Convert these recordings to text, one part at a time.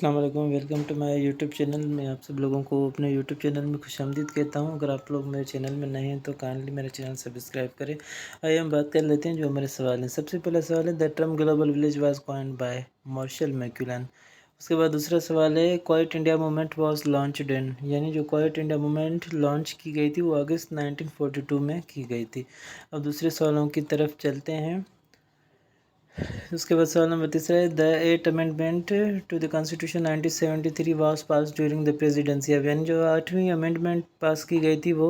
अस्सलाम वालेकुम, welcome to my YouTube channel. मैं आप सब लोगों को अपने यूट्यूब चैनल में खुशामदीद कहता हूं। अगर आप लोग मेरे चैनल में नए हैं तो काइंडली मेरे चैनल सब्सक्राइब करें। आइए हम बात कर लेते हैं जो हमारे सवाल हैं। सबसे पहला सवाल है, the term global village was coined by Marshall McLuhan. उसके बाद दूसरा सवाल है, quit India movement was launched in, यानी जो क्वाइट इंडिया मूवमेंट लॉन्च की गई थी वो अगस्त 1942 में की गई थी। अब दूसरे सवालों की तरफ चलते हैं। उसके बाद सवाल नंबर तीसरा है, the 8th amendment to the constitution 1973 was pass during the presidency of, यानी जो 8वीं अमेंडमेंट पास की गई थी वो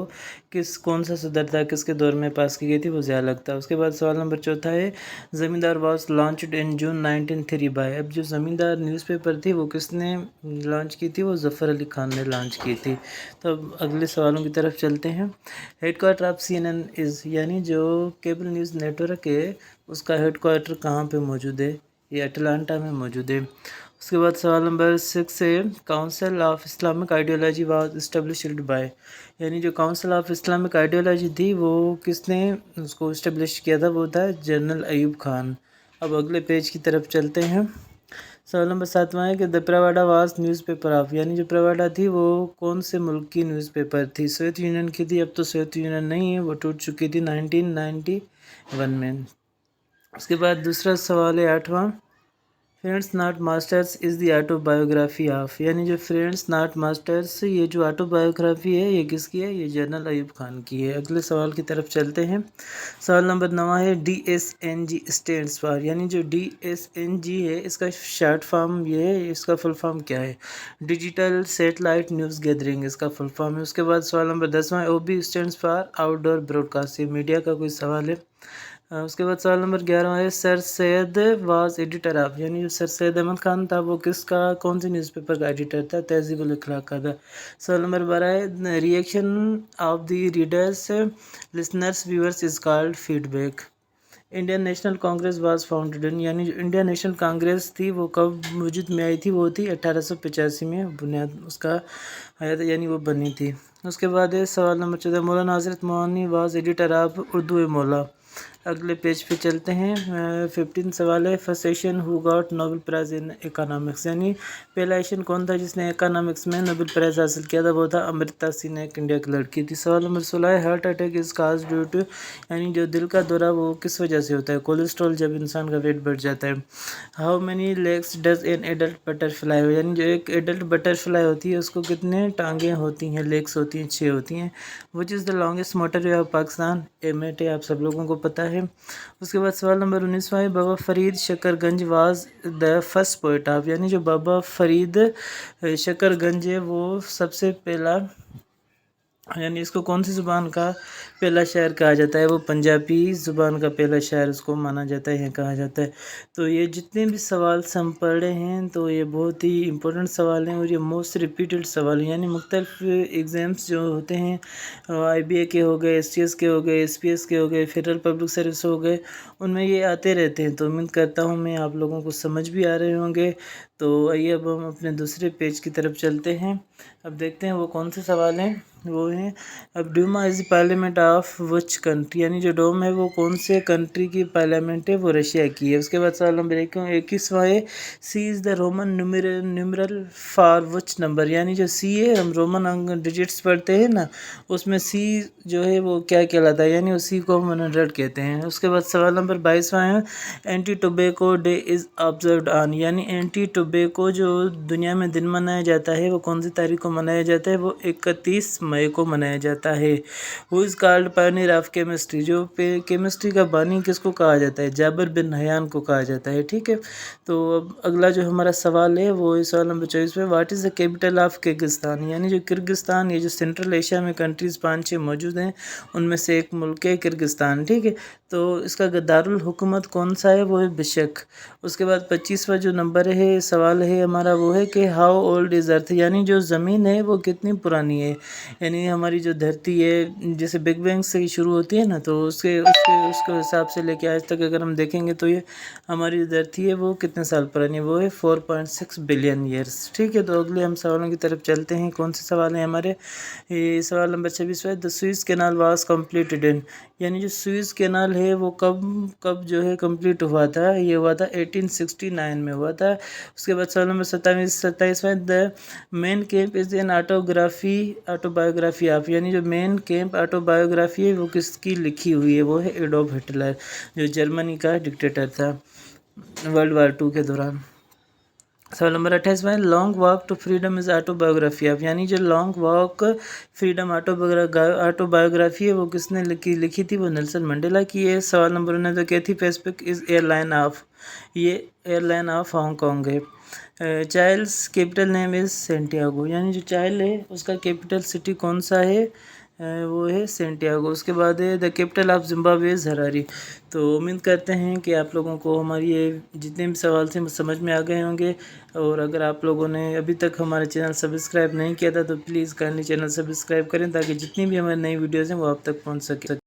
कौन सा सदर था, किसके दौर में पास की गई थी, वो ज़िया था। उसके बाद सवाल नंबर चौथा है, Zamindar was launched in June 1903 by, अब जो ज़मींदार न्यूज़पेपर थी वो किसने लॉन्च की थी, वो ज़फ़र अली ख़ान ने लॉन्च की थी। तो अब अगले सवालों की तरफ चलते हैं। हेडक्वार्टर ऑफ CNN इज़, यानी जो केबल न्यूज़ नेटवर्क है उसका हेडक्वार्टर कहाँ पे मौजूद है, ये अटलांटा में मौजूद है। उसके बाद सवाल नंबर 6 है, council of Islamic ideology was established bye, यानी जो काउंसिल ऑफ इस्लामिक आइडियोलॉजी थी वो किसने उसको इस्टेब्लिश किया था, वो था जनरल अयूब खान। अब अगले पेज की तरफ चलते हैं। सवाल नंबर 7वां है कि द प्रवाडा वाज न्यूज़पेपर ऑफ, यानी जो प्रवाडा थी वो कौन से मुल्क की न्यूज़पेपर थी, सोवियत यूनियन की थी। अब तो सोवियत यूनियन नहीं है, वो टूट चुकी थी 1991 में। उसके बाद दूसरा सवाल है 8वां, friends not masters is the autobiography of, यानी जो फ्रेंड्स नॉट मास्टर्स ये जो ऑटोबायोग्राफी है ये किसकी है, ये जनरल अयूब खान की है। अगले सवाल की तरफ चलते हैं। सवाल नंबर 9 है, DSNG स्टैंड्स फॉर, यानी जो DSNG है इसका शॉर्ट फॉर्म ये है, इसका फुल फॉर्म क्या है, डिजिटल सेटेलाइट न्यूज़ गैदरिंग इसका फुल फॉर्म है। उसके बाद सवाल नंबर 10वां, OB stands for outdoor broadcast, ये मीडिया का कोई सवाल है। उसके बाद सवाल नंबर 11 है, sir Syed was editor of, यानी जो सर सैयद अहमद खान था वो किसका कौन से न्यूज़पेपर का एडिटर था, तहज़ीबुल अखलाक का था। सवाल नंबर 12 है, reaction of the readers listeners viewers is called feedback. Indian national Congress was founded in, यानी जो इंडियन नेशनल कांग्रेस थी वो कब वजूद में आई थी, वो थी 1885 में बुनियाद उसका आया था, यानी वो बनी थी। उसके बाद है सवाल नंबर 14, मौलाना हज़रत Mohani was editor of Urdu मौला। अगले पेज पे चलते हैं। 15 सवाल है, first Asian who got Nobel prize in economics, यानी पहला एशियन कौन था जिसने इकोनॉमिक्स में नोबेल प्राइज़ हासिल किया था, वो था अमृता सिंह, एक इंडिया की लड़की थी। सवाल नंबर 16 है, heart attack is cause due to, यानी जो दिल का दौरा वो किस वजह से होता है, कोलेस्ट्रॉल, जब इंसान का वेट बढ़ जाता है। How many legs does an adult butterfly, यानी जो एक एडल्ट बटरफ्लाई होती है उसको कितने टांगें होती हैं, लेग्स होती हैं, 6 होती हैं। Which is the longest motorway of Pakistan, M eight आप सब लोगों को पता है। उसके बाद सवाल नंबर 19वां है, Baba Farid Shakarganj was the first poet of, यानी जो बाबा फरीद शकरगंज है वो सबसे पहला, यानी इसको कौन सी ज़ुबान का पहला शायर कहा जाता है, वो पंजाबी ज़ुबान का पहला शायर उसको माना जाता है, कहा जाता है। तो ये जितने भी सवाल हम पढ़ रहे हैं तो ये बहुत ही इंपॉर्टेंट सवाल हैं और ये मोस्ट रिपीटेड सवाल हैं, यानी मुख्तलिफ एग्ज़ाम्स जो होते हैं, IBA के हो गए, STS के हो गए, SPS के हो गए, फेडरल पब्लिक सर्विस हो गए, उनमें ये आते रहते हैं। तो उम्मीद करता हूँ मैं आप लोगों को समझ भी आ रहे होंगे। तो आइए अब हम अपने दूसरे पेज की तरफ चलते हैं। अब देखते हैं वो कौन से सवाल हैं, वो हैं, अब Duma is parliament of which country, यानी जो डोम है वो कौन से कंट्री की पार्लियामेंट है, वो रशिया की है। उसके बाद सवाल नंबर 21वां है, C is the Roman numeral for which number, यानी जो सी है, हम रोमन अंक डिजिट्स पढ़ते हैं ना, उसमें सी जो है वो क्या कहलाता है, यानी उसी को 100 कहते हैं। उसके बाद सवाल नंबर 22वां है, anti tobacco day is observed on, यानी एंटी टोबैको जो दुनिया में दिन मनाया जाता है वो कौन सी तारीख को मनाया जाता है, वो 31 मई को मनाया जाता है। Who is called Pioneer of chemistry, जो केमिस्ट्री का बानी किसको कहा जाता है, जाबिर बिन हयान को कहा जाता है। ठीक है, तो अब अगला जो हमारा सवाल है वो है सवाल नंबर 24 में, what is the capital of Kyrgyzstan, यानी जो किर्गिस्तान, ये जो सेंट्रल एशिया में कंट्रीज़ 5-6 मौजूद हैं उनमें से एक मुल्क है किर्गिस्तान। ठीक है, तो इसका दारुल हुकूमत कौन सा है, वो है बिशक। उसके बाद 25वां जो नंबर है सवाल है हमारा वो है कि हाउ ओल्ड इज़ अर्थ, यानी जो ज़मीन है वो कितनी पुरानी है, यानी हमारी जो धरती है जैसे बिग बैंग से शुरू होती है ना, तो उसके हिसाब से लेके आज तक अगर हम देखेंगे तो ये हमारी जो धरती है वो कितने साल पुरानी है, वो है 4.6 बिलियन ईयर्स। ठीक है, तो अगले हम सवालों की तरफ चलते हैं। कौन से सवाल हैं हमारे? ये सवाल नंबर 26 है, the Swiss canal was completed in, यानी जो स्विस कैनाल है वो कब जो है कंप्लीट हुआ था? ये हुआ था 1869 में हुआ था। उसके बाद सवाल नंबर 27 में, the main camp is an autobiography of, यानी जो मेन कैंप ऑटोबायोग्राफी है वो किसकी लिखी हुई है? वो है एडोल्फ हिटलर, जो जर्मनी का डिक्टेटर था वर्ल्ड वार 2 के दौरान। सवाल नंबर 28 में, Long Walk to Freedom is autobiography of, यानी जो लॉन्ग वॉक फ्रीडम ऑटोबायोग्राफी है वो किसने लिखी थी? वो नेल्सन मंडेला की है। सवाल नंबर 19, तो Cathay Pacific is airline of, ये एयरलाइन ऑफ हांगकांग है। Chile's capital name is Santiago, यानी जो चाइल्ड है उसका कैपिटल सिटी कौन सा है? वो है सेंटियागो। उसके बाद है the capital of Zimbabwe is Harare. तो उम्मीद करते हैं कि आप लोगों को हमारी ये जितने भी सवाल थे समझ में आ गए होंगे। और अगर आप लोगों ने अभी तक हमारा चैनल सब्सक्राइब नहीं किया था तो प्लीज़ काइंडली चैनल सब्सक्राइब करें, ताकि जितनी भी हमारी नई वीडियोज़ हैं वो आप तक पहुँच सके।